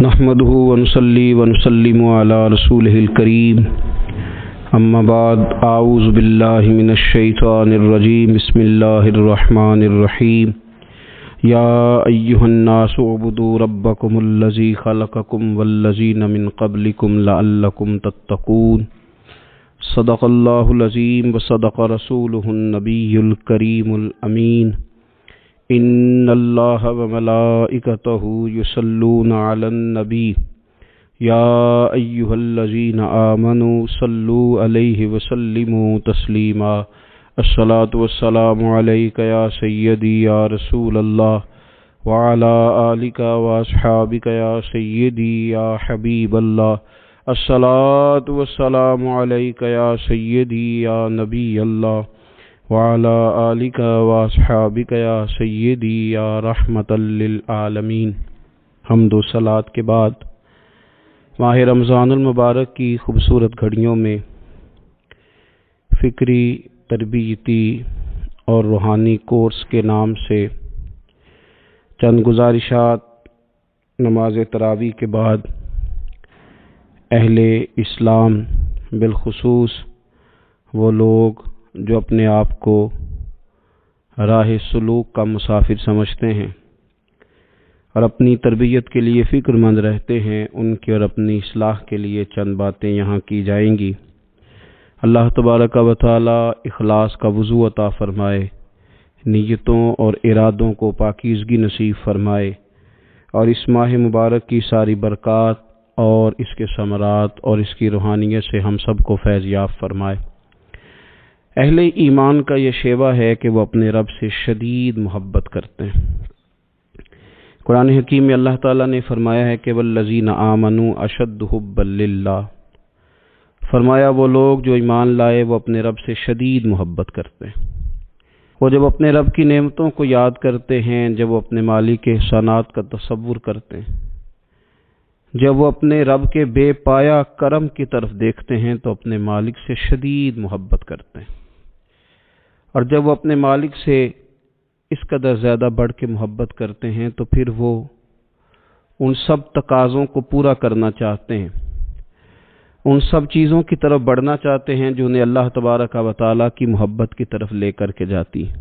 نحمده ونصلي ونسلم على رسوله الكريم اما بعد اعوذ بالله من الشيطان الرجيم بسم الله الرحمن الرحيم يا ايها الناس اعبدوا ربكم الذي خلقكم والذين من قبلكم لعلكم تتقون صدق الله العظيم وصدق رسوله النبي الكريم الامين ان اللہ وملائکتہ یصلون علی النبی یا ایہا الذین آمنوا صلوا علیہ وسلموا تسلیما الصلاۃ والسلام علیک یا سیدی یا رسول اللہ وعلی آلک واصحابک یا سیدی یا حبیب اللہ الصلاۃ والسلام علیک یا سیدی یا نبی اللہ وعلی آلک واصحابک یا سیدی یا رحمت للعالمین۔ حمد و صلوات کے بعد ماہ رمضان المبارک کی خوبصورت گھڑیوں میں فکری، تربیتی اور روحانی کورس کے نام سے چند گزارشات نماز تراویح کے بعد اہل اسلام بالخصوص وہ لوگ جو اپنے آپ کو راہ سلوک کا مسافر سمجھتے ہیں اور اپنی تربیت کے لیے فکر مند رہتے ہیں، ان کی اور اپنی اصلاح کے لیے چند باتیں یہاں کی جائیں گی۔ اللہ تبارک و تعالی اخلاص کا وضو عطا فرمائے، نیتوں اور ارادوں کو پاکیزگی نصیب فرمائے اور اس ماہ مبارک کی ساری برکات اور اس کے ثمرات اور اس کی روحانیت سے ہم سب کو فیض یاب فرمائے۔ اہل ایمان کا یہ شیوہ ہے کہ وہ اپنے رب سے شدید محبت کرتے ہیں۔ قرآن حکیم میں اللہ تعالیٰ نے فرمایا ہے کہ والذین آمنوا اشد حبا للہ، فرمایا وہ لوگ جو ایمان لائے وہ اپنے رب سے شدید محبت کرتے ہیں۔ وہ جب اپنے رب کی نعمتوں کو یاد کرتے ہیں، جب وہ اپنے مالک کے احسانات کا تصور کرتے ہیں، جب وہ اپنے رب کے بے پایا کرم کی طرف دیکھتے ہیں تو اپنے مالک سے شدید محبت کرتے ہیں، اور جب وہ اپنے مالک سے اس قدر زیادہ بڑھ کے محبت کرتے ہیں تو پھر وہ ان سب تقاضوں کو پورا کرنا چاہتے ہیں، ان سب چیزوں کی طرف بڑھنا چاہتے ہیں جو انہیں اللہ تبارک و تعالیٰ کی محبت کی طرف لے کر کے جاتی ہے۔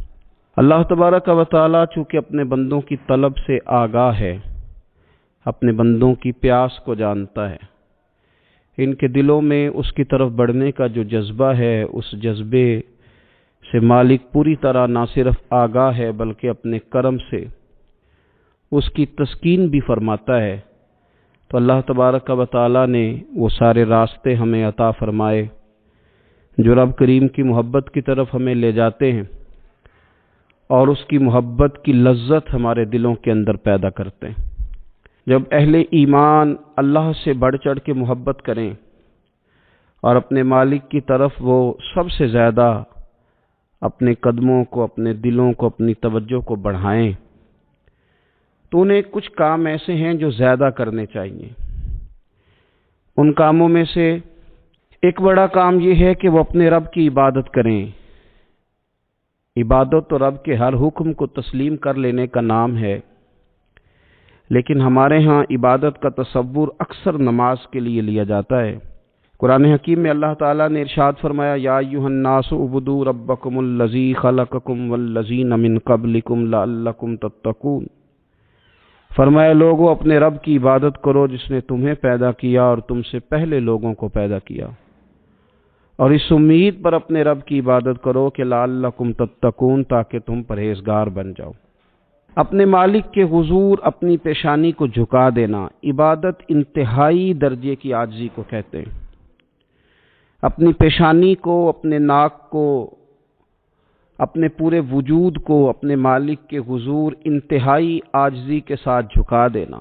اللہ تبارک و تعالیٰ چونکہ اپنے بندوں کی طلب سے آگاہ ہے، اپنے بندوں کی پیاس کو جانتا ہے، ان کے دلوں میں اس کی طرف بڑھنے کا جو جذبہ ہے، اس جذبے سے مالک پوری طرح نہ صرف آگاہ ہے بلکہ اپنے کرم سے اس کی تسکین بھی فرماتا ہے۔ تو اللہ تبارک و تعالیٰ نے وہ سارے راستے ہمیں عطا فرمائے جو رب کریم کی محبت کی طرف ہمیں لے جاتے ہیں اور اس کی محبت کی لذت ہمارے دلوں کے اندر پیدا کرتے ہیں۔ جب اہل ایمان اللہ سے بڑھ چڑھ کے محبت کریں اور اپنے مالک کی طرف وہ سب سے زیادہ اپنے قدموں کو، اپنے دلوں کو، اپنی توجہ کو بڑھائیں تو انہیں کچھ کام ایسے ہیں جو زیادہ کرنے چاہیے۔ ان کاموں میں سے ایک بڑا کام یہ ہے کہ وہ اپنے رب کی عبادت کریں۔ عبادت تو رب کے ہر حکم کو تسلیم کر لینے کا نام ہے، لیکن ہمارے ہاں عبادت کا تصور اکثر نماز کے لیے لیا جاتا ہے۔ قرآن حکیم میں اللہ تعالیٰ نے ارشاد فرمایا یا ایھا الناس اعبدوا ربکم الذی خلقکم والذین من قبلکم لعلکم تتقون، فرمایا لوگو اپنے رب کی عبادت کرو جس نے تمہیں پیدا کیا اور تم سے پہلے لوگوں کو پیدا کیا، اور اس امید پر اپنے رب کی عبادت کرو کہ لعلکم تتقون، تاکہ تم پرہیزگار بن جاؤ۔ اپنے مالک کے حضور اپنی پیشانی کو جھکا دینا عبادت انتہائی درجے کی عاجزی کو کہتے ہیں۔ اپنی پیشانی کو، اپنے ناک کو، اپنے پورے وجود کو اپنے مالک کے حضور انتہائی عاجزی کے ساتھ جھکا دینا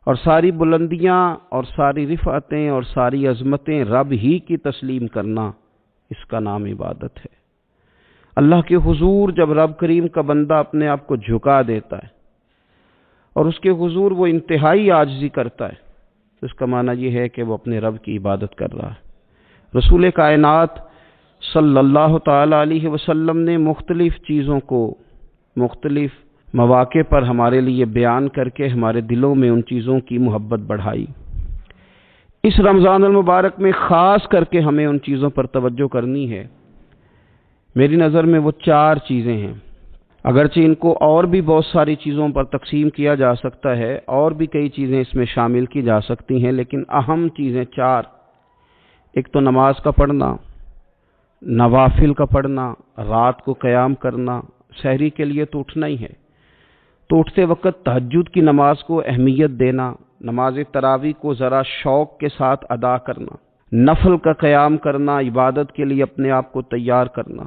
اور ساری بلندیاں اور ساری رفعتیں اور ساری عظمتیں رب ہی کی تسلیم کرنا، اس کا نام عبادت ہے۔ اللہ کے حضور جب رب کریم کا بندہ اپنے آپ کو جھکا دیتا ہے اور اس کے حضور وہ انتہائی عاجزی کرتا ہے تو اس کا معنی یہ ہے کہ وہ اپنے رب کی عبادت کر رہا ہے۔ رسول کائنات صلی اللہ تعالی علیہ وسلم نے مختلف چیزوں کو، مختلف مواقع پر ہمارے لیے بیان کر کے ہمارے دلوں میں ان چیزوں کی محبت بڑھائی۔ اس رمضان المبارک میں خاص کر کے ہمیں ان چیزوں پر توجہ کرنی ہے۔ میری نظر میں وہ 4 چیزیں ہیں، اگرچہ ان کو اور بھی بہت ساری چیزوں پر تقسیم کیا جا سکتا ہے، اور بھی کئی چیزیں اس میں شامل کی جا سکتی ہیں، لیکن اہم چیزیں 4۔ ایک تو نماز کا پڑھنا، نوافل کا پڑھنا، رات کو قیام کرنا، سحری کے لیے تو اٹھنا ہی ہے، تو اٹھتے وقت تہجد کی نماز کو اہمیت دینا، نماز تراویح کو ذرا شوق کے ساتھ ادا کرنا، نفل کا قیام کرنا، عبادت کے لیے اپنے آپ کو تیار کرنا،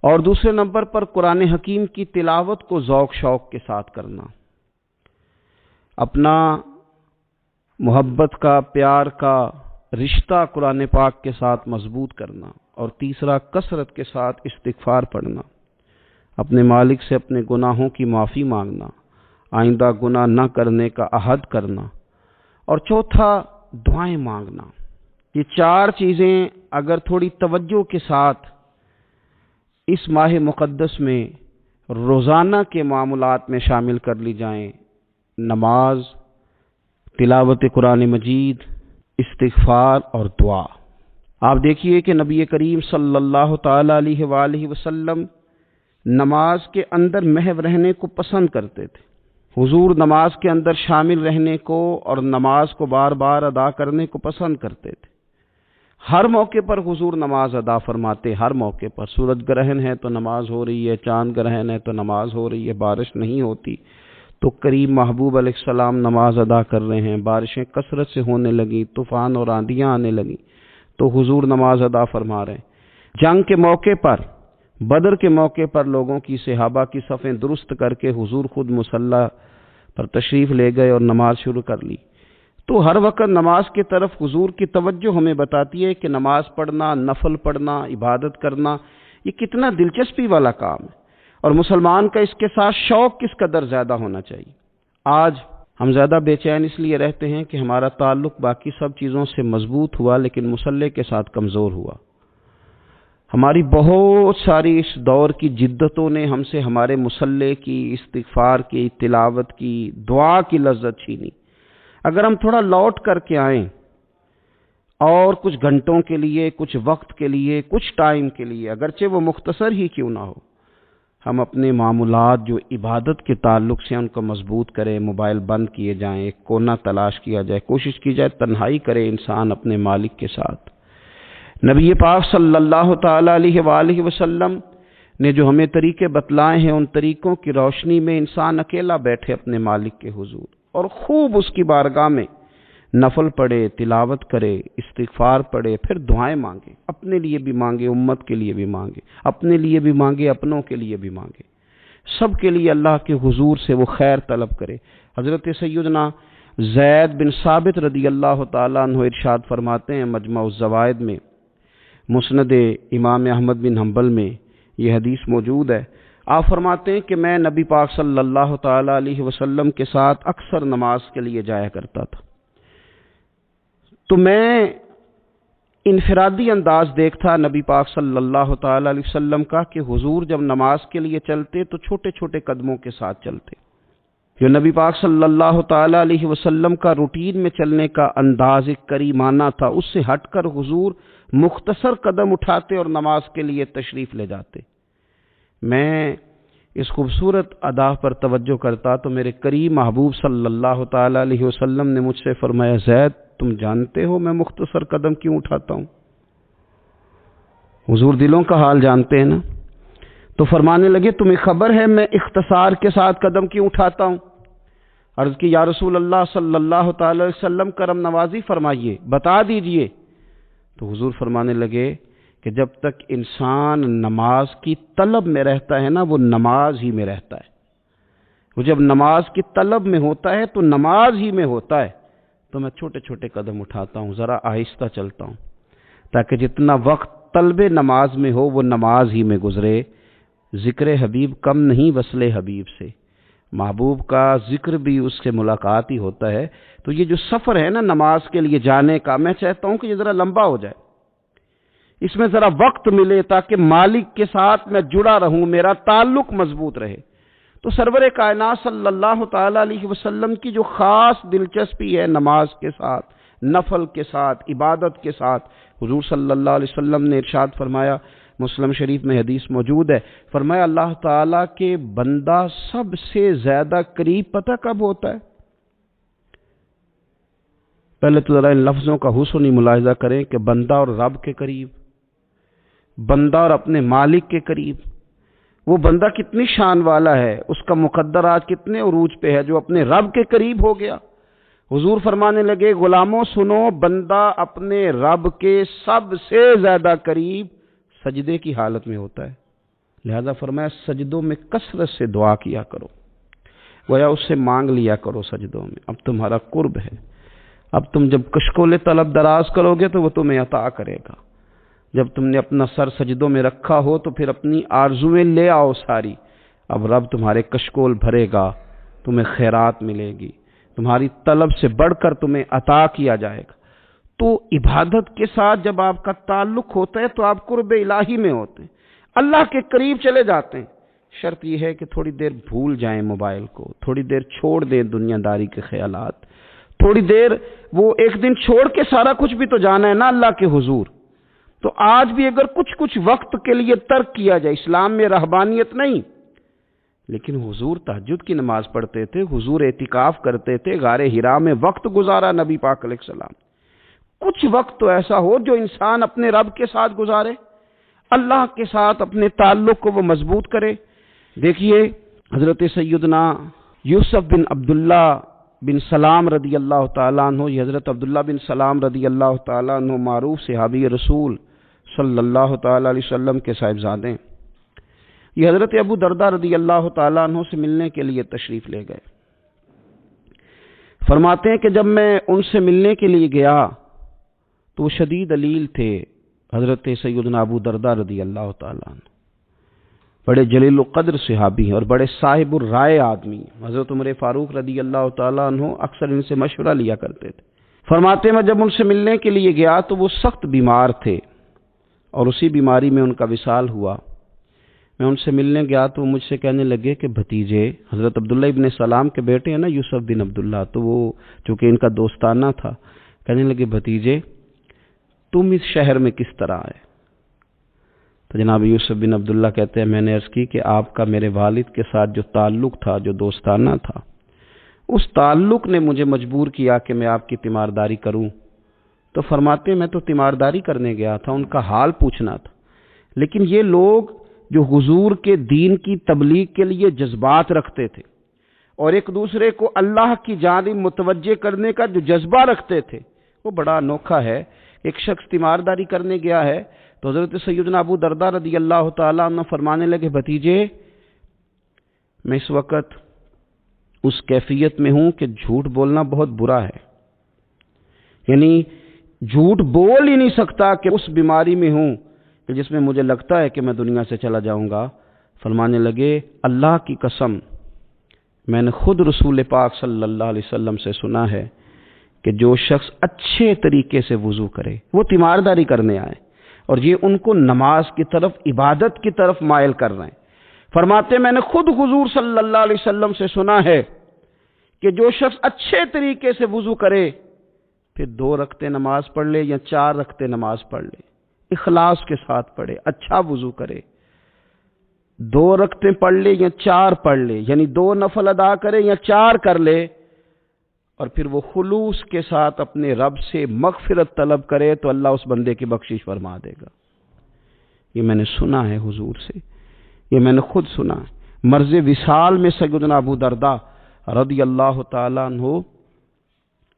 اور دوسرے نمبر پر قرآن حکیم کی تلاوت کو ذوق شوق کے ساتھ کرنا، اپنا محبت کا، پیار کا رشتہ قرآن پاک کے ساتھ مضبوط کرنا، اور تیسرا کثرت کے ساتھ استغفار پڑھنا، اپنے مالک سے اپنے گناہوں کی معافی مانگنا، آئندہ گناہ نہ کرنے کا عہد کرنا، اور چوتھا دعائیں مانگنا۔ یہ 4 چیزیں اگر تھوڑی توجہ کے ساتھ اس ماہ مقدس میں روزانہ کے معاملات میں شامل کر لی جائیں، نماز، تلاوت قرآن مجید، استغفار اور دعا۔ آپ دیکھیے کہ نبی کریم صلی اللہ تعالی علیہ وآلہ وسلم نماز کے اندر محو رہنے کو پسند کرتے تھے۔ حضور نماز کے اندر شامل رہنے کو اور نماز کو بار بار ادا کرنے کو پسند کرتے تھے۔ ہر موقع پر حضور نماز ادا فرماتے، ہر موقع پر۔ سورج گرہن ہے تو نماز ہو رہی ہے، چاند گرہن ہے تو نماز ہو رہی ہے، بارش نہیں ہوتی تو کریم محبوب علیہ السلام نماز ادا کر رہے ہیں، بارشیں کثرت سے ہونے لگی، طوفان اور آندیاں آنے لگی تو حضور نماز ادا فرما رہے ہیں۔ جنگ کے موقع پر، بدر کے موقع پر لوگوں کی، صحابہ کی صفیں درست کر کے حضور خود مصلی پر تشریف لے گئے اور نماز شروع کر لی۔ تو ہر وقت نماز کی طرف حضور کی توجہ ہمیں بتاتی ہے کہ نماز پڑھنا، نفل پڑھنا، عبادت کرنا یہ کتنا دلچسپی والا کام ہے، اور مسلمان کا اس کے ساتھ شوق کس قدر زیادہ ہونا چاہیے۔ آج ہم زیادہ بے چین اس لیے رہتے ہیں کہ ہمارا تعلق باقی سب چیزوں سے مضبوط ہوا لیکن مصلی کے ساتھ کمزور ہوا۔ ہماری بہت ساری اس دور کی جدتوں نے ہم سے ہمارے مصلی کی، استغفار کی، تلاوت کی، دعا کی لذت چھینی۔ اگر ہم تھوڑا لوٹ کر کے آئیں اور کچھ گھنٹوں کے لیے، کچھ وقت کے لیے، کچھ ٹائم کے لیے، اگرچہ وہ مختصر ہی کیوں نہ ہو، ہم اپنے معمولات جو عبادت کے تعلق سے ان کو مضبوط کریں، موبائل بند کیے جائیں، ایک کونا تلاش کیا جائے، کوشش کی جائے تنہائی کرے انسان اپنے مالک کے ساتھ۔ نبی پاک صلی اللہ تعالی علیہ وآلہ وسلم نے جو ہمیں طریقے بتلائے ہیں، ان طریقوں کی روشنی میں انسان اکیلا بیٹھے اپنے مالک کے حضور اور خوب اس کی بارگاہ میں نفل پڑھے، تلاوت کرے، استغفار پڑھے، پھر دعائیں مانگے، اپنے لیے بھی مانگے، امت کے لیے بھی مانگے، اپنے لیے بھی مانگے، اپنوں کے لیے بھی مانگے، سب کے لیے اللہ کے حضور سے وہ خیر طلب کرے۔ حضرت سیدنا زید بن ثابت رضی اللہ تعالیٰ عنہ ارشاد فرماتے ہیں مجمع الزوائد میں، مسند امام احمد بن حنبل میں یہ حدیث موجود ہے۔ آپ فرماتے ہیں کہ میں نبی پاک صلی اللہ تعالی علیہ وسلم کے ساتھ اکثر نماز کے لیے جایا کرتا تھا، تو میں انفرادی انداز دیکھتا نبی پاک صلی اللہ تعالی علیہ وسلم کا کہ حضور جب نماز کے لیے چلتے تو چھوٹے چھوٹے قدموں کے ساتھ چلتے۔ جو نبی پاک صلی اللہ تعالی علیہ وسلم کا روٹین میں چلنے کا انداز ایک کریمانہ تھا، اس سے ہٹ کر حضور مختصر قدم اٹھاتے اور نماز کے لیے تشریف لے جاتے۔ میں اس خوبصورت ادا پر توجہ کرتا تو میرے کریم محبوب صلی اللہ تعالی علیہ وسلم نے مجھ سے فرمایا، زید تم جانتے ہو میں مختصر قدم کیوں اٹھاتا ہوں؟ حضور دلوں کا حال جانتے ہیں نا، تو فرمانے لگے تمہیں خبر ہے میں اختصار کے ساتھ قدم کیوں اٹھاتا ہوں؟ عرض کی یا رسول اللہ صلی اللہ تعالی علیہ وسلم کرم نوازی فرمائیے، بتا دیجئے۔ تو حضور فرمانے لگے کہ جب تک انسان نماز کی طلب میں رہتا ہے نا، وہ نماز ہی میں رہتا ہے۔ وہ جب نماز کی طلب میں ہوتا ہے تو نماز ہی میں ہوتا ہے۔ تو میں چھوٹے چھوٹے قدم اٹھاتا ہوں، ذرا آہستہ چلتا ہوں، تاکہ جتنا وقت طلب نماز میں ہو وہ نماز ہی میں گزرے۔ ذکر حبیب کم نہیں وصل حبیب سے، محبوب کا ذکر بھی اس سے ملاقات ہی ہوتا ہے۔ تو یہ جو سفر ہے نا نماز کے لیے جانے کا، میں چاہتا ہوں کہ یہ ذرا لمبا ہو جائے، اس میں ذرا وقت ملے تاکہ مالک کے ساتھ میں جڑا رہوں، میرا تعلق مضبوط رہے۔ تو سرور کائنات صلی اللہ تعالی علیہ وسلم کی جو خاص دلچسپی ہے نماز کے ساتھ، نفل کے ساتھ، عبادت کے ساتھ، حضور صلی اللہ علیہ وسلم نے ارشاد فرمایا، مسلم شریف میں حدیث موجود ہے، فرمایا اللہ تعالیٰ کے بندہ سب سے زیادہ قریب پتہ کب ہوتا ہے؟ پہلے تو ذرا ان لفظوں کا حسنی ملاحظہ کریں کہ بندہ اور رب کے قریب، بندہ اور اپنے مالک کے قریب، وہ بندہ کتنی شان والا ہے، اس کا مقدر آج کتنے عروج پہ ہے جو اپنے رب کے قریب ہو گیا۔ حضور فرمانے لگے، غلاموں سنو، بندہ اپنے رب کے سب سے زیادہ قریب سجدے کی حالت میں ہوتا ہے، لہذا فرمایا سجدوں میں کثرت سے دعا کیا کرو، گویا اس سے مانگ لیا کرو سجدوں میں، اب تمہارا قرب ہے، اب تم جب کشکول طلب دراز کرو گے تو وہ تمہیں عطا کرے گا، جب تم نے اپنا سر سجدوں میں رکھا ہو تو پھر اپنی آرزویں لے آؤ ساری، اب رب تمہارے کشکول بھرے گا، تمہیں خیرات ملے گی، تمہاری طلب سے بڑھ کر تمہیں عطا کیا جائے گا۔ تو عبادت کے ساتھ جب آپ کا تعلق ہوتا ہے تو آپ قرب الہی میں ہوتے ہیں، اللہ کے قریب چلے جاتے ہیں۔ شرط یہ ہے کہ تھوڑی دیر بھول جائیں موبائل کو، تھوڑی دیر چھوڑ دیں دنیا داری کے خیالات، تھوڑی دیر وہ ایک دن چھوڑ کے سارا کچھ بھی تو جانا ہے نا اللہ کے حضور۔ تو آج بھی اگر کچھ وقت کے لیے ترک کیا جائے، اسلام میں رہبانیت نہیں، لیکن حضور تہجد کی نماز پڑھتے تھے، حضور اعتکاف کرتے تھے، غار حرا میں وقت گزارا نبی پاک علیہ السلام۔ کچھ وقت تو ایسا ہو جو انسان اپنے رب کے ساتھ گزارے، اللہ کے ساتھ اپنے تعلق کو وہ مضبوط کرے۔ دیکھیے حضرت سیدنا یوسف بن عبداللہ بن سلام رضی اللہ تعالیٰ عنہ، یہ حضرت عبداللہ بن سلام رضی اللہ تعالیٰ عنہ معروف صحابی رسول صلی اللہ تعالیٰ علیہ وسلم کے صاحبزادے ہیں۔ یہ حضرت ابو درداء رضی اللہ تعالیٰ عنہ سے ملنے کے لیے تشریف لے گئے۔ فرماتے ہیں کہ جب میں ان سے ملنے کے لیے گیا تو وہ شدید علیل تھے، حضرت سیدنا ابو درداء رضی اللہ تعالیٰ عنہ بڑے جلیل القدر صحابی ہیں اور بڑے صاحب الرائے آدمی ہیں۔ حضرت عمر فاروق رضی اللہ تعالیٰ عنہ اکثر ان سے مشورہ لیا کرتے تھے۔ فرماتے ہیں میں جب ان سے ملنے کے لیے گیا تو وہ سخت بیمار تھے اور اسی بیماری میں ان کا وصال ہوا۔ میں ان سے ملنے گیا تو وہ مجھ سے کہنے لگے کہ بھتیجے، حضرت عبداللہ ابن سلام کے بیٹے ہیں نا یوسف بن عبداللہ، تو وہ چونکہ ان کا دوستانہ تھا، کہنے لگے بھتیجے تم اس شہر میں کس طرح آئے؟ تو جناب یوسف بن عبداللہ کہتے ہیں میں نے عرض کی کہ آپ کا میرے والد کے ساتھ جو تعلق تھا، جو دوستانہ تھا، اس تعلق نے مجھے مجبور کیا کہ میں آپ کی تیمارداری کروں۔ تو فرماتے ہیں میں تو تیمارداری کرنے گیا تھا، ان کا حال پوچھنا تھا، لیکن یہ لوگ جو حضور کے دین کی تبلیغ کے لیے جذبات رکھتے تھے اور ایک دوسرے کو اللہ کی جانب متوجہ کرنے کا جو جذبہ رکھتے تھے، وہ بڑا انوکھا ہے۔ ایک شخص تیمارداری کرنے گیا ہے تو حضرت سیدنا ابو درداء رضی اللہ تعالیٰ عنہ فرمانے لگے بھتیجے میں اس وقت اس کیفیت میں ہوں کہ جھوٹ بولنا بہت برا ہے، یعنی جھوٹ بول ہی نہیں سکتا کہ اس بیماری میں ہوں کہ جس میں مجھے لگتا ہے کہ میں دنیا سے چلا جاؤں گا۔ فرمانے لگے اللہ کی قسم میں نے خود رسول پاک صلی اللہ علیہ وسلم سے سنا ہے کہ جو شخص اچھے طریقے سے وضو کرے، وہ تیمارداری کرنے آئے اور یہ ان کو نماز کی طرف، عبادت کی طرف مائل کر رہے ہیں۔ فرماتے میں نے خود حضور صلی اللہ علیہ وسلم سے سنا ہے کہ جو شخص اچھے طریقے سے وضو کرے پھر 2 رکعتیں نماز پڑھ لے یا 4 رکعتیں نماز پڑھ لے، اخلاص کے ساتھ پڑھے، اچھا وضو کرے، 2 رکعتیں پڑھ لے یا 4 پڑھ لے، یعنی 2 نفل ادا کرے یا 4 کر لے، اور پھر وہ خلوص کے ساتھ اپنے رب سے مغفرت طلب کرے تو اللہ اس بندے کی بخشش فرما دے گا۔ یہ میں نے سنا ہے حضور سے، یہ میں نے خود سنا ہے۔ مرض وصال میں سیدنا ابو درداء رضی اللہ تعالیٰ عنہ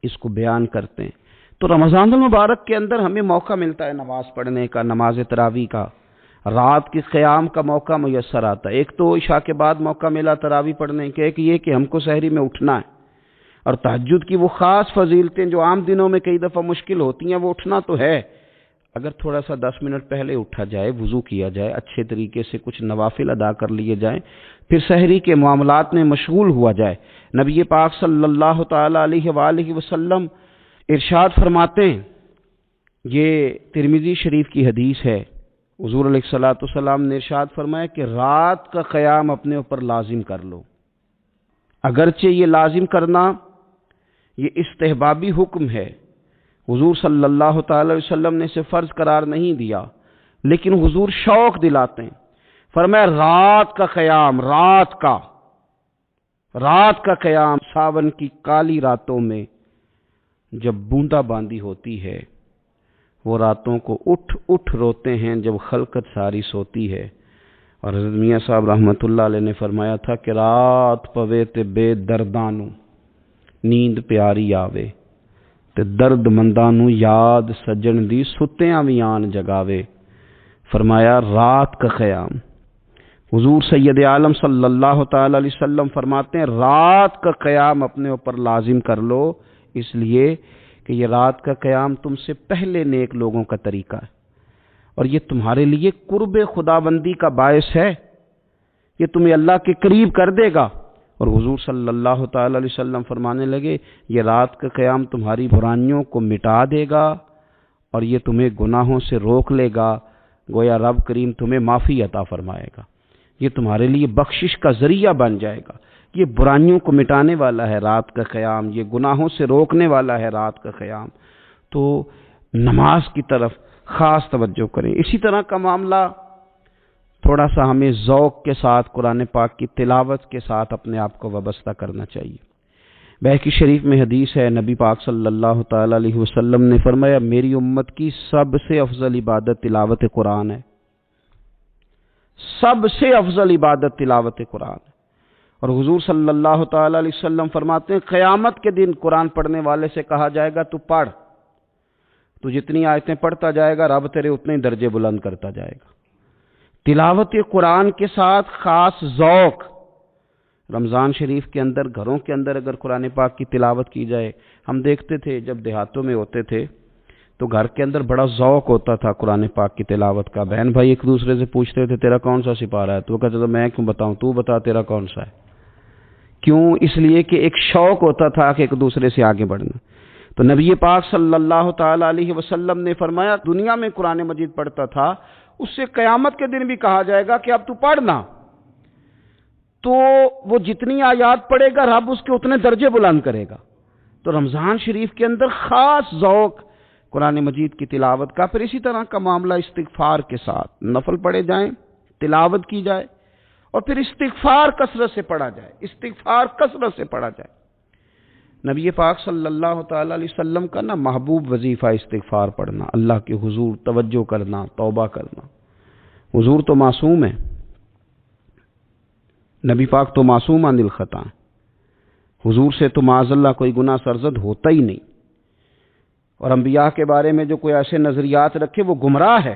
اس کو بیان کرتے ہیں۔ تو رمضان المبارک کے اندر ہمیں موقع ملتا ہے نماز پڑھنے کا، نماز تراویح کا، رات کی قیام کا موقع میسر آتا ہے۔ ایک تو عشاء کے بعد موقع ملا تراویح پڑھنے کے، ایک یہ کہ ہم کو سحری میں اٹھنا ہے، اور تہجد کی وہ خاص فضیلتیں جو عام دنوں میں کئی دفعہ مشکل ہوتی ہیں، وہ اٹھنا تو ہے۔ اگر تھوڑا سا 10 منٹ پہلے اٹھا جائے، وضو کیا جائے، اچھے طریقے سے کچھ نوافل ادا کر لیے جائیں، پھر سحری کے معاملات میں مشغول ہوا جائے۔ نبی پاک صلی اللہ تعالی علیہ وآلہ وسلم ارشاد فرماتے ہیں، یہ ترمذی شریف کی حدیث ہے، حضور علیہ الصلوۃ والسلام نے ارشاد فرمایا کہ رات کا قیام اپنے اوپر لازم کر لو۔ اگرچہ یہ لازم کرنا یہ استحبابی حکم ہے، حضور صلی اللہ تعالی علیہ وسلم نے اسے فرض قرار نہیں دیا، لیکن حضور شوق دلاتے ہیں۔ فرمایا رات کا قیام، رات کا قیام، ساون کی کالی راتوں میں جب بوندا باندی ہوتی ہے، وہ راتوں کو اٹھ اٹھ روتے ہیں جب خلقت ساری سوتی ہے۔ اور حضرت میاں صاحب رحمۃ اللہ علیہ نے فرمایا تھا کہ رات پوے تے بے دردانو نیند پیاری آوے، تے درد مندانو یاد سجن دی ستیاں وی آن جگاوے۔ فرمایا رات کا قیام، حضور سید عالم صلی اللہ تعالی علیہ وسلم فرماتے ہیں رات کا قیام اپنے اوپر لازم کر لو، اس لیے کہ یہ رات کا قیام تم سے پہلے نیک لوگوں کا طریقہ ہے، اور یہ تمہارے لیے قرب خدا بندی کا باعث ہے، یہ تمہیں اللہ کے قریب کر دے گا۔ اور حضور صلی اللہ تعالی علیہ وسلم فرمانے لگے یہ رات کا قیام تمہاری برائیوں کو مٹا دے گا اور یہ تمہیں گناہوں سے روک لے گا، گویا رب کریم تمہیں معافی عطا فرمائے گا، یہ تمہارے لیے بخشش کا ذریعہ بن جائے گا۔ یہ برائیوں کو مٹانے والا ہے رات کا قیام، یہ گناہوں سے روکنے والا ہے رات کا قیام۔ تو نماز کی طرف خاص توجہ کریں۔ اسی طرح کا معاملہ تھوڑا سا ہمیں ذوق کے ساتھ قرآن پاک کی تلاوت کے ساتھ اپنے آپ کو وابستہ کرنا چاہیے۔ بہقی شریف میں حدیث ہے، نبی پاک صلی اللہ تعالی علیہ وسلم نے فرمایا میری امت کی سب سے افضل عبادت تلاوت قرآن ہے، سب سے افضل عبادت تلاوت قرآن ہے۔ اور حضور صلی اللہ تعالی علیہ وسلم فرماتے ہیں قیامت کے دن قرآن پڑھنے والے سے کہا جائے گا تو پڑھ، تو جتنی آیتیں پڑھتا جائے گا رب تیرے اتنے ہی درجے بلند کرتا جائے گا۔ تلاوت قرآن کے ساتھ خاص ذوق، رمضان شریف کے اندر گھروں کے اندر اگر قرآن پاک کی تلاوت کی جائے، ہم دیکھتے تھے جب دیہاتوں میں ہوتے تھے تو گھر کے اندر بڑا ذوق ہوتا تھا قرآن پاک کی تلاوت کا، بہن بھائی ایک دوسرے سے پوچھتے تھے تیرا کون سا سپارہ ہے، تو وہ کہتے تھے میں کیوں بتاؤں، تو بتا تیرا کون سا ہے۔ کیوں؟ اس لیے کہ ایک شوق ہوتا تھا کہ ایک دوسرے سے آگے بڑھنا۔ تو نبی پاک صلی اللہ تعالی علیہ وسلم نے فرمایا دنیا میں قرآن مجید پڑھتا تھا، اس سے قیامت کے دن بھی کہا جائے گا کہ اب تو پڑھنا، تو وہ جتنی آیات پڑھے گا رب اس کے اتنے درجے بلند کرے گا۔ تو رمضان شریف کے اندر خاص ذوق قرآن مجید کی تلاوت کا۔ پھر اسی طرح کا معاملہ استغفار کے ساتھ، نفل پڑھے جائیں، تلاوت کی جائے، اور پھر استغفار کثرت سے پڑھا جائے، استغفار کثرت سے پڑھا جائے۔ نبی پاک صلی اللہ تعالی علیہ وسلم کا نا محبوب وظیفہ استغفار پڑھنا، اللہ کے حضور توجہ کرنا، توبہ کرنا۔ حضور تو معصوم ہے، نبی پاک تو معصوم عن الخطا، حضور سے تو معاذ اللہ کوئی گناہ سرزد ہوتا ہی نہیں، اور انبیاء کے بارے میں جو کوئی ایسے نظریات رکھے وہ گمراہ ہے۔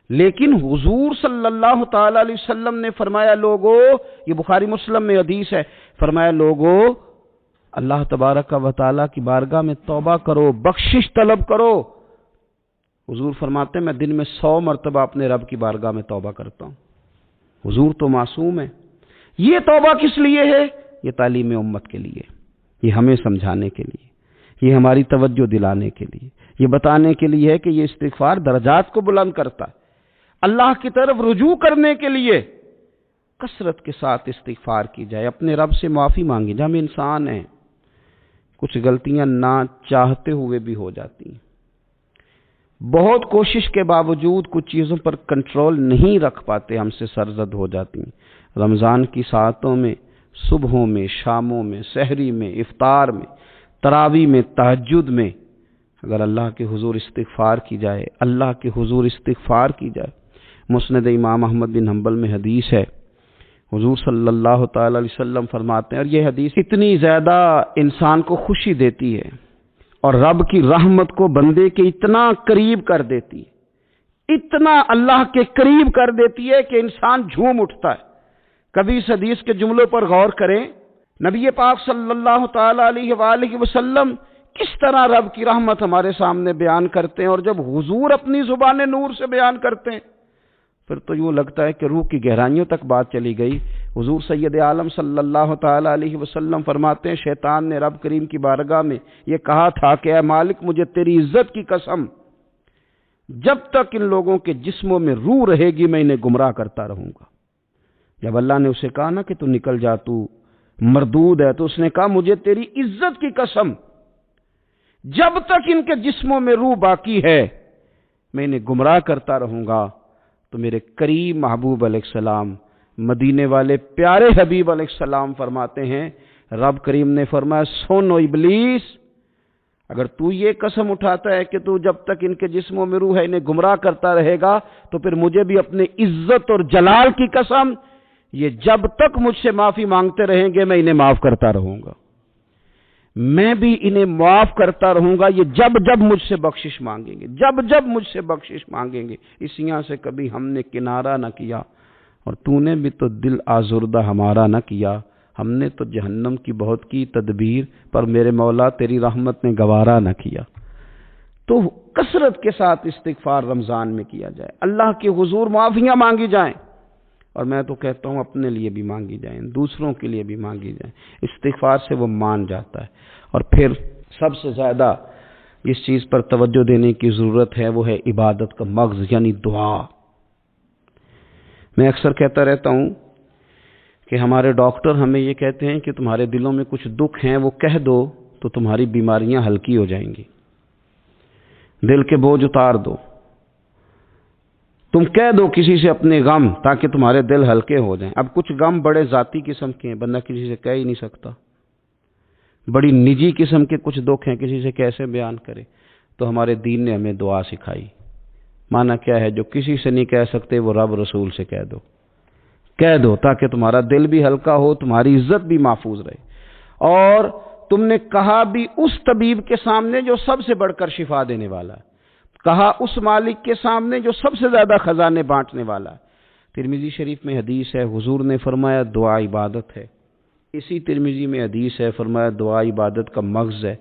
لیکن حضور صلی اللہ تعالی علیہ وسلم نے فرمایا لوگو، یہ بخاری مسلم میں حدیث ہے، فرمایا لوگو اللہ تبارک و تعالیٰ کی بارگاہ میں توبہ کرو، بخشش طلب کرو۔ حضور فرماتے ہیں میں دن میں 100 مرتبہ اپنے رب کی بارگاہ میں توبہ کرتا ہوں۔ حضور تو معصوم ہے۔ یہ توبہ کس لیے ہے؟ یہ تعلیم امت کے لیے، یہ ہمیں سمجھانے کے لیے، یہ ہماری توجہ دلانے کے لیے، یہ بتانے کے لیے ہے کہ یہ استغفار درجات کو بلند کرتا ہے۔ اللہ کی طرف رجوع کرنے کے لیے کثرت کے ساتھ استغفار کی جائے، اپنے رب سے معافی مانگی جائے۔ ہم انسان ہیں، کچھ غلطیاں نہ چاہتے ہوئے بھی ہو جاتی ہیں، بہت کوشش کے باوجود کچھ چیزوں پر کنٹرول نہیں رکھ پاتے، ہم سے سرزد ہو جاتی ہیں۔ رمضان کی ساعتوں میں، صبحوں میں، شاموں میں، سحری میں، افطار میں، تراویح میں، تہجد میں اگر اللہ کے حضور استغفار کی جائے، اللہ کے حضور استغفار کی جائے۔ مسند امام احمد بن حنبل میں حدیث ہے، حضور صلی اللہ تعالی علیہ وسلم فرماتے ہیں، اور یہ حدیث اتنی زیادہ انسان کو خوشی دیتی ہے اور رب کی رحمت کو بندے کے اتنا قریب کر دیتی ہے، اتنا اللہ کے قریب کر دیتی ہے کہ انسان جھوم اٹھتا ہے۔ کبھی اس حدیث کے جملوں پر غور کریں، نبی پاک صلی اللہ تعالی علیہ وآلہ وسلم کس طرح رب کی رحمت ہمارے سامنے بیان کرتے ہیں، اور جب حضور اپنی زبان نور سے بیان کرتے ہیں پھر تو یوں لگتا ہے کہ روح کی گہرائیوں تک بات چلی گئی۔ حضور سید عالم صلی اللہ تعالی علیہ وسلم فرماتے ہیں شیطان نے رب کریم کی بارگاہ میں یہ کہا تھا کہ اے مالک مجھے تیری عزت کی قسم، جب تک ان لوگوں کے جسموں میں روح رہے گی میں انہیں گمراہ کرتا رہوں گا۔ جب اللہ نے اسے کہا نا کہ تو نکل جا، تو مردود ہے، تو اس نے کہا مجھے تیری عزت کی قسم، جب تک ان کے جسموں میں روح باقی ہے میں انہیں گمراہ کرتا رہوں گا۔ تو میرے کریم محبوب علیہ السلام، مدینے والے پیارے حبیب علیہ السلام فرماتے ہیں، رب کریم نے فرمایا سن و ابلیس، اگر تو یہ قسم اٹھاتا ہے کہ تو جب تک ان کے جسموں میں روح ہے انہیں گمراہ کرتا رہے گا، تو پھر مجھے بھی اپنے عزت اور جلال کی قسم، یہ جب تک مجھ سے معافی مانگتے رہیں گے میں انہیں معاف کرتا رہوں گا، میں بھی انہیں معاف کرتا رہوں گا، یہ جب جب مجھ سے بخشش مانگیں گے، جب جب مجھ سے بخشش مانگیں گے۔ اس یہاں سے کبھی ہم نے کنارہ نہ کیا، اور تو نے بھی تو دل آزردہ ہمارا نہ کیا، ہم نے تو جہنم کی بہت کی تدبیر، پر میرے مولا تیری رحمت نے گوارا نہ کیا۔ تو کثرت کے ساتھ استغفار رمضان میں کیا جائے، اللہ کے حضور معافیاں مانگی جائیں، اور میں تو کہتا ہوں اپنے لیے بھی مانگی جائیں، دوسروں کے لیے بھی مانگی جائیں، استغفار سے وہ مان جاتا ہے۔ اور پھر سب سے زیادہ اس چیز پر توجہ دینے کی ضرورت ہے، وہ ہے عبادت کا مغز، یعنی دعا۔ میں اکثر کہتا رہتا ہوں کہ ہمارے ڈاکٹر ہمیں یہ کہتے ہیں کہ تمہارے دلوں میں کچھ دکھ ہیں وہ کہہ دو تو تمہاری بیماریاں ہلکی ہو جائیں گی، دل کے بوجھ اتار دو، تم کہہ دو کسی سے اپنے غم تاکہ تمہارے دل ہلکے ہو جائیں۔ اب کچھ غم بڑے ذاتی قسم کے ہیں، بندہ کسی سے کہہ ہی نہیں سکتا، بڑی نجی قسم کے کچھ دکھ ہیں، کسی سے کیسے بیان کرے، تو ہمارے دین نے ہمیں دعا سکھائی۔ معنی کیا ہے؟ جو کسی سے نہیں کہہ سکتے وہ رب رسول سے کہہ دو تاکہ تمہارا دل بھی ہلکا ہو، تمہاری عزت بھی محفوظ رہے۔ اور تم نے کہا بھی اس طبیب کے سامنے جو سب سے بڑھ کر شفا دینے والا ہے، کہا اس مالک کے سامنے جو سب سے زیادہ خزانے بانٹنے والا ہے۔ ترمذی شریف میں حدیث ہے، حضور نے فرمایا دعا عبادت ہے۔ اسی ترمذی میں حدیث ہے، فرمایا دعا عبادت کا مغز ہے۔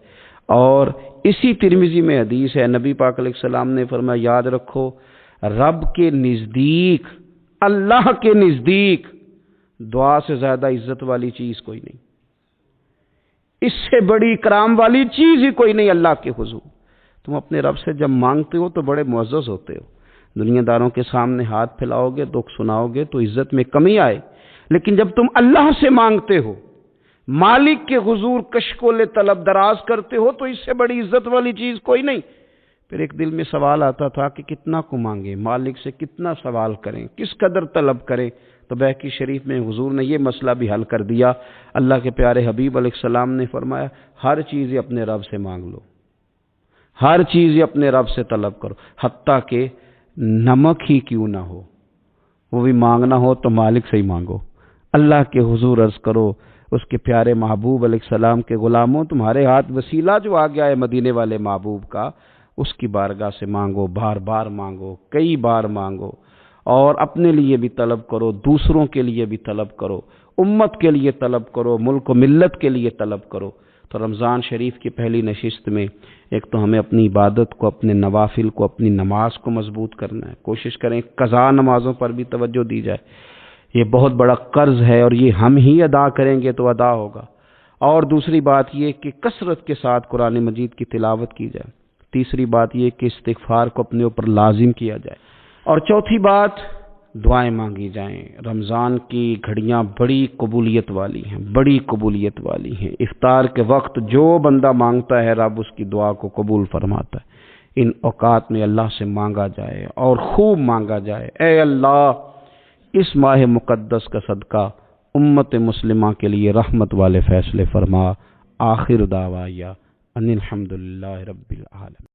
اور اسی ترمذی میں حدیث ہے، نبی پاک علیہ السلام نے فرمایا یاد رکھو، رب کے نزدیک، اللہ کے نزدیک دعا سے زیادہ عزت والی چیز کوئی نہیں، اس سے بڑی اکرام والی چیز ہی کوئی نہیں اللہ کے حضور۔ تم اپنے رب سے جب مانگتے ہو تو بڑے معزز ہوتے ہو، دنیا داروں کے سامنے ہاتھ پھیلاؤ گے، دکھ سناؤ گے تو عزت میں کمی آئے، لیکن جب تم اللہ سے مانگتے ہو، مالک کے حضور کشکول طلب دراز کرتے ہو، تو اس سے بڑی عزت والی چیز کوئی نہیں۔ پھر ایک دل میں سوال آتا تھا کہ کتنا کو مانگے، مالک سے کتنا سوال کریں، کس قدر طلب کریں، تو بہقی شریف میں حضور نے یہ مسئلہ بھی حل کر دیا۔ اللہ کے پیارے حبیب علیہ السلام نے فرمایا ہر چیز اپنے رب سے مانگ لو، ہر چیز اپنے رب سے طلب کرو، حتیٰ کہ نمک ہی کیوں نہ ہو، وہ بھی مانگنا ہو تو مالک سے ہی مانگو۔ اللہ کے حضور عرض کرو اس کے پیارے محبوب علیہ السلام کے غلاموں، تمہارے ہاتھ وسیلہ جو آ گیا ہے مدینے والے محبوب کا، اس کی بارگاہ سے مانگو، بار بار مانگو، کئی بار مانگو، اور اپنے لیے بھی طلب کرو، دوسروں کے لیے بھی طلب کرو، امت کے لیے طلب کرو، ملک و ملت کے لیے طلب کرو۔ تو رمضان شریف کی پہلی نشست میں ایک تو ہمیں اپنی عبادت کو، اپنے نوافل کو، اپنی نماز کو مضبوط کرنا ہے، کوشش کریں قضا نمازوں پر بھی توجہ دی جائے، یہ بہت بڑا قرض ہے اور یہ ہم ہی ادا کریں گے تو ادا ہوگا۔ اور دوسری بات یہ کہ کثرت کے ساتھ قرآن مجید کی تلاوت کی جائے۔ تیسری بات یہ کہ استغفار کو اپنے اوپر لازم کیا جائے۔ اور چوتھی بات دعائیں مانگی جائیں۔ رمضان کی گھڑیاں بڑی قبولیت والی ہیں، بڑی قبولیت والی ہیں۔ افطار کے وقت جو بندہ مانگتا ہے رب اس کی دعا کو قبول فرماتا ہے۔ ان اوقات میں اللہ سے مانگا جائے اور خوب مانگا جائے، اے اللہ اس ماہ مقدس کا صدقہ امت مسلمہ کے لیے رحمت والے فیصلے فرما۔ آخر دعوایا ان الحمدللہ رب العالمین۔